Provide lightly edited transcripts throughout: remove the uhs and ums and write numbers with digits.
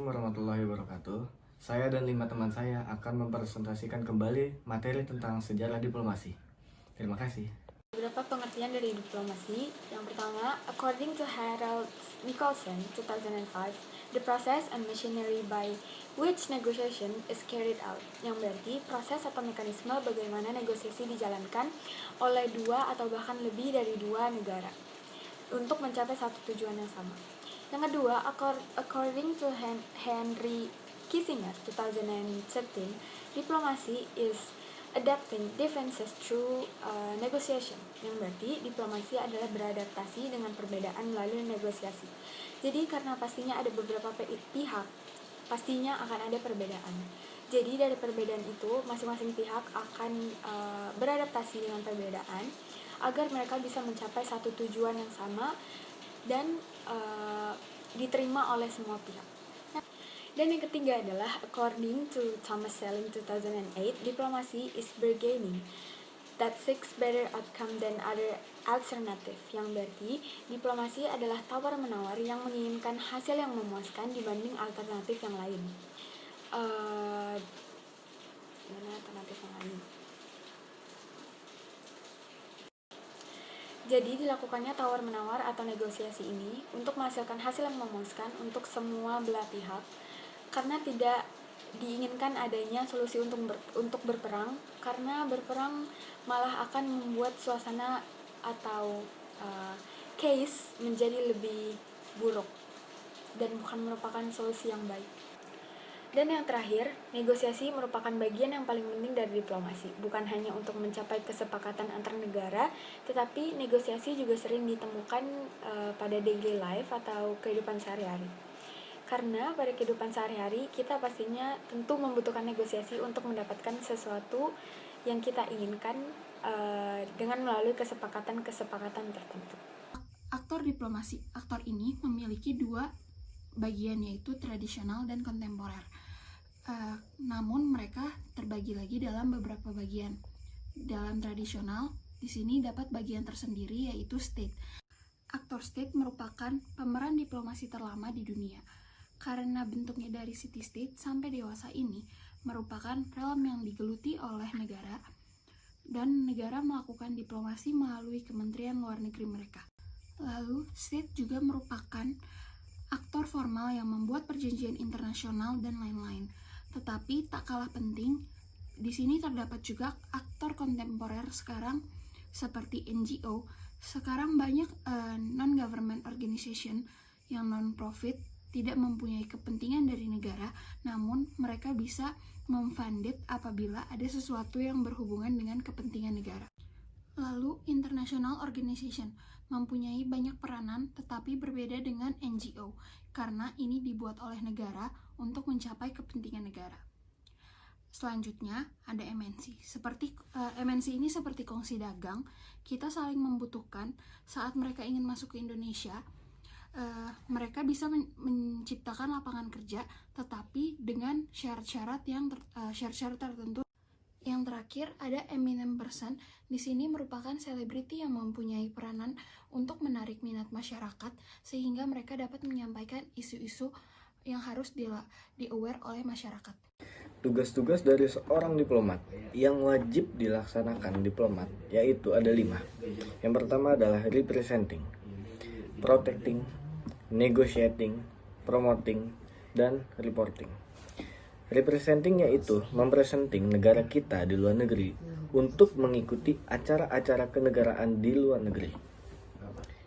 Assalamualaikum warahmatullahi wabarakatuh. Saya dan 5 teman saya akan mempresentasikan kembali materi tentang sejarah diplomasi. Terima kasih. Beberapa pengertian dari diplomasi. Yang pertama, according to Harold Nicolson, 2005, the process and machinery by which negotiation is carried out. Yang berarti proses atau mekanisme bagaimana negosiasi dijalankan oleh dua atau bahkan lebih dari dua negara untuk mencapai satu tujuan yang sama. Yang kedua, according to Henry Kissinger, 2013, diplomasi is adapting differences through negotiation. Yang berarti diplomasi adalah beradaptasi dengan perbedaan melalui negosiasi. Jadi karena pastinya ada beberapa pihak, pastinya akan ada perbedaan. Jadi dari perbedaan itu masing-masing pihak akan beradaptasi dengan perbedaan agar mereka bisa mencapai satu tujuan yang sama dan diterima oleh semua pihak. Dan yang ketiga adalah according to Thomas Selling 2008, diplomasi is bargaining that seeks better outcome than other alternative. Yang berarti diplomasi adalah tawar-menawar yang menginginkan hasil yang memuaskan dibanding alternatif yang lain. Mana alternatif yang lain? Jadi dilakukannya tawar-menawar atau negosiasi ini untuk menghasilkan hasil yang memuaskan untuk semua belah pihak, karena tidak diinginkan adanya solusi untuk berperang, karena berperang malah akan membuat suasana atau case menjadi lebih buruk dan bukan merupakan solusi yang baik. Dan yang terakhir, negosiasi merupakan bagian yang paling penting dari diplomasi. Bukan hanya untuk mencapai kesepakatan antar negara, tetapi negosiasi juga sering ditemukan pada daily life atau kehidupan sehari-hari. Karena pada kehidupan sehari-hari, kita pastinya tentu membutuhkan negosiasi untuk mendapatkan sesuatu yang kita inginkan dengan melalui kesepakatan-kesepakatan tertentu. Aktor diplomasi. Aktor ini memiliki dua bagian, yaitu tradisional dan kontemporer. Namun mereka terbagi lagi dalam beberapa bagian. Dalam tradisional, di sini dapat bagian tersendiri, yaitu state. Aktor state merupakan pemeran diplomasi terlama di dunia. Karena bentuknya dari city-state sampai dewasa ini merupakan realm yang digeluti oleh negara, dan negara melakukan diplomasi melalui Kementerian Luar Negeri mereka. Lalu, state juga merupakan aktor formal yang membuat perjanjian internasional dan lain-lain. Tetapi tak kalah penting, di sini terdapat juga aktor kontemporer sekarang seperti NGO. Sekarang banyak non-government organization yang non-profit, tidak mempunyai kepentingan dari negara, namun mereka bisa memfunded apabila ada sesuatu yang berhubungan dengan kepentingan negara. Lalu, international organization mempunyai banyak peranan tetapi berbeda dengan NGO, karena ini dibuat oleh negara untuk mencapai kepentingan negara. Selanjutnya, ada MNC. MNC ini seperti kongsi dagang, kita saling membutuhkan saat mereka ingin masuk ke Indonesia. Mereka bisa menciptakan lapangan kerja, tetapi dengan syarat-syarat tertentu. Yang terakhir ada eminent person. Di sini merupakan selebriti yang mempunyai peranan untuk menarik minat masyarakat sehingga mereka dapat menyampaikan isu-isu yang harus di-aware oleh masyarakat. Tugas-tugas dari seorang diplomat yang wajib dilaksanakan diplomat yaitu ada 5. Yang pertama adalah representing, protecting, negotiating, promoting, dan reporting. Representing yaitu mempresenting negara kita di luar negeri untuk mengikuti acara-acara kenegaraan di luar negeri.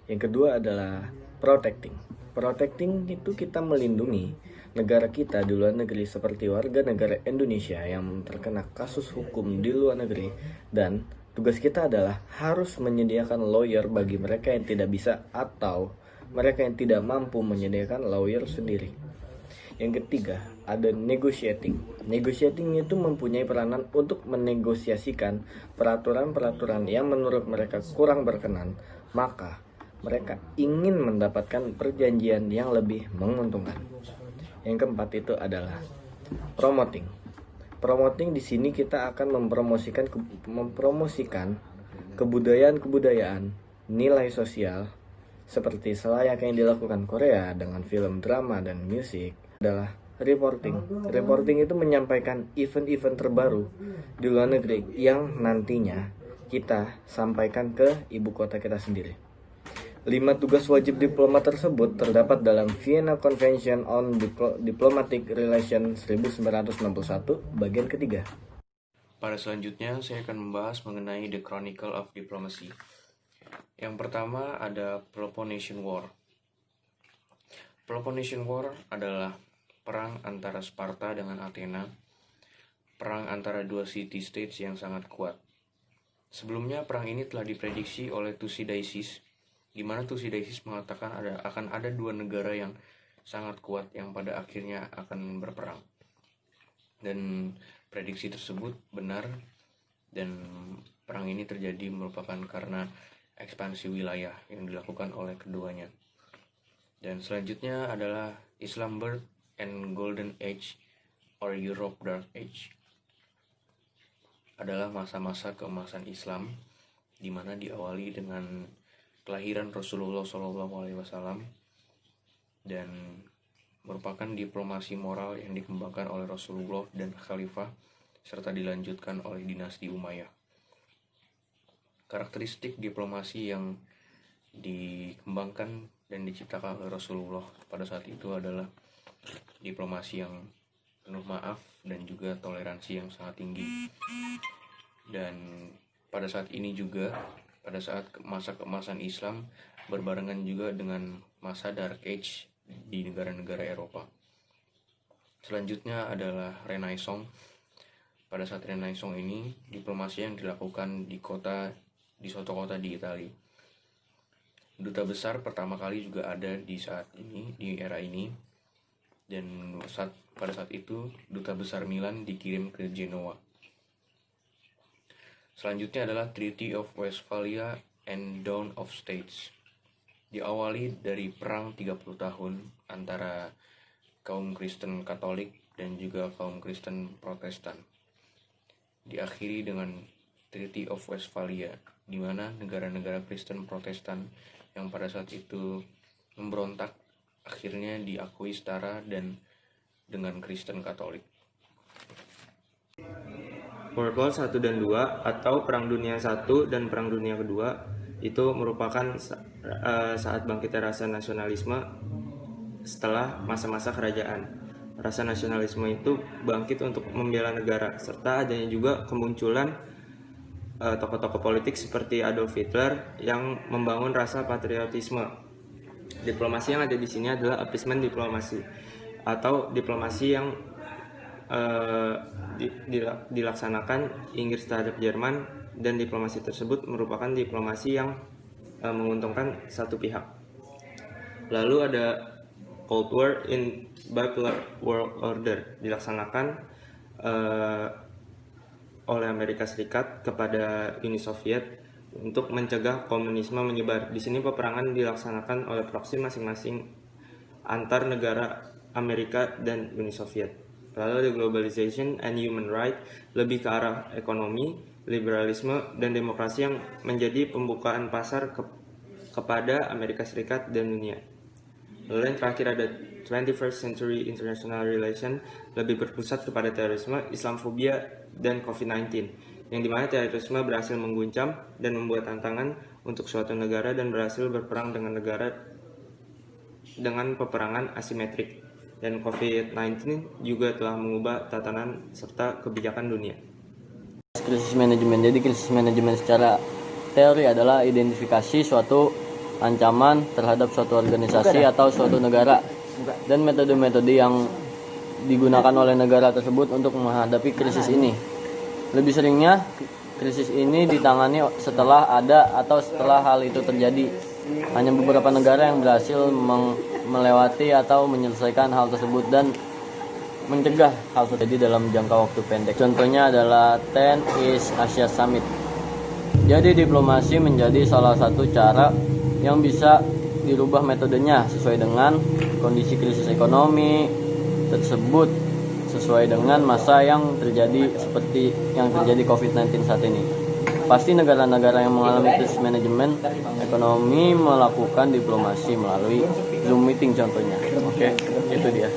Yang kedua adalah protecting. Protecting itu kita melindungi negara kita di luar negeri seperti warga negara Indonesia yang terkena kasus hukum di luar negeri, dan tugas kita adalah harus menyediakan lawyer bagi mereka yang tidak bisa atau mereka yang tidak mampu menyediakan lawyer sendiri. Yang ketiga, ada negotiating. Negotiating itu mempunyai peranan untuk menegosiasikan peraturan-peraturan yang menurut mereka kurang berkenan, maka mereka ingin mendapatkan perjanjian yang lebih menguntungkan. Yang keempat itu adalah promoting. Promoting di sini kita akan mempromosikan kebudayaan-kebudayaan, nilai sosial, seperti selayaknya yang dilakukan Korea dengan film, drama, dan musik, adalah reporting. Reporting itu menyampaikan event-event terbaru di luar negeri yang nantinya kita sampaikan ke ibu kota kita sendiri. 5 tugas wajib diplomat tersebut terdapat dalam Vienna Convention on Diplomatic Relations 1961 bagian ketiga. Pada selanjutnya, saya akan membahas mengenai The Chronicle of Diplomacy. Yang pertama ada Peloponnesian War. Peloponnesian War adalah perang antara Sparta dengan Athena, perang antara dua city-states yang sangat kuat. Sebelumnya, perang ini telah diprediksi oleh Thucydides, di mana Thucydides mengatakan akan ada dua negara yang sangat kuat yang pada akhirnya akan berperang. Dan prediksi tersebut benar, dan perang ini terjadi merupakan karena ekspansi wilayah yang dilakukan oleh keduanya. Dan selanjutnya adalah Islam Birth and Golden Age or Europe Dark Age. Adalah masa-masa keemasan Islam, di mana diawali dengan kelahiran Rasulullah SAW dan merupakan diplomasi moral yang dikembangkan oleh Rasulullah dan Khalifah serta dilanjutkan oleh dinasti Umayyah. Karakteristik diplomasi yang dikembangkan dan diciptakan oleh Rasulullah pada saat itu adalah diplomasi yang penuh maaf dan juga toleransi yang sangat tinggi. Dan pada saat ini juga, pada saat masa keemasan Islam berbarengan juga dengan masa Dark Age di negara-negara Eropa. Selanjutnya adalah Renaissance. Pada saat Renaissance ini, diplomasi yang dilakukan di suatu kota di Italia. Duta besar pertama kali juga ada di saat ini, di era ini. Dan pada saat itu, duta besar Milan dikirim ke Genoa. Selanjutnya adalah Treaty of Westphalia and Dawn of States. Diawali dari perang 30 tahun antara kaum Kristen Katolik dan juga kaum Kristen Protestan. Diakhiri dengan Treaty of Westphalia, di mana negara-negara Kristen Protestan yang pada saat itu memberontak akhirnya diakui setara dan dengan Kristen Katolik. World War 1 dan 2 atau Perang Dunia I dan Perang Dunia Kedua itu merupakan saat bangkitnya rasa nasionalisme setelah masa-masa kerajaan. Rasa nasionalisme itu bangkit untuk membela negara, serta adanya juga kemunculan tokoh-tokoh politik seperti Adolf Hitler yang membangun rasa patriotisme. Diplomasi yang ada di sini adalah appeasement diplomasi atau diplomasi yang dilaksanakan Inggris terhadap Jerman, dan diplomasi tersebut merupakan diplomasi yang menguntungkan satu pihak. Lalu ada Cold War in Bipolar World Order, dilaksanakan oleh Amerika Serikat kepada Uni Soviet untuk mencegah komunisme menyebar. Di sini peperangan dilaksanakan oleh proksi masing-masing antar negara Amerika dan Uni Soviet. Lalu ada globalization and human right, lebih ke arah ekonomi, liberalisme, dan demokrasi yang menjadi pembukaan pasar kepada Amerika Serikat dan dunia. Lalu yang terakhir ada 21st Century International Relation, lebih berpusat kepada terorisme, Islamofobia, dan COVID-19, yang dimana terorisme berhasil mengguncang dan membuat tantangan untuk suatu negara dan berhasil berperang dengan negara dengan peperangan asimetrik. Dan COVID-19 juga telah mengubah tatanan serta kebijakan dunia. Krisis manajemen. Jadi krisis manajemen secara teori adalah identifikasi suatu ancaman terhadap suatu organisasi atau suatu negara dan metode-metode yang digunakan oleh negara tersebut untuk menghadapi krisis ini. Lebih seringnya krisis ini ditangani setelah ada atau setelah hal itu terjadi. Hanya beberapa negara yang berhasil melewati atau menyelesaikan hal tersebut dan mencegah hal terjadi dalam jangka waktu pendek. Contohnya adalah 10 East Asia Summit. Jadi diplomasi menjadi salah satu cara yang bisa dirubah metodenya sesuai dengan kondisi krisis ekonomi tersebut, sesuai dengan masa yang terjadi seperti yang terjadi COVID-19 saat ini. Pasti negara-negara yang mengalami krisis manajemen ekonomi melakukan diplomasi melalui Zoom meeting contohnya. Oke, itu dia.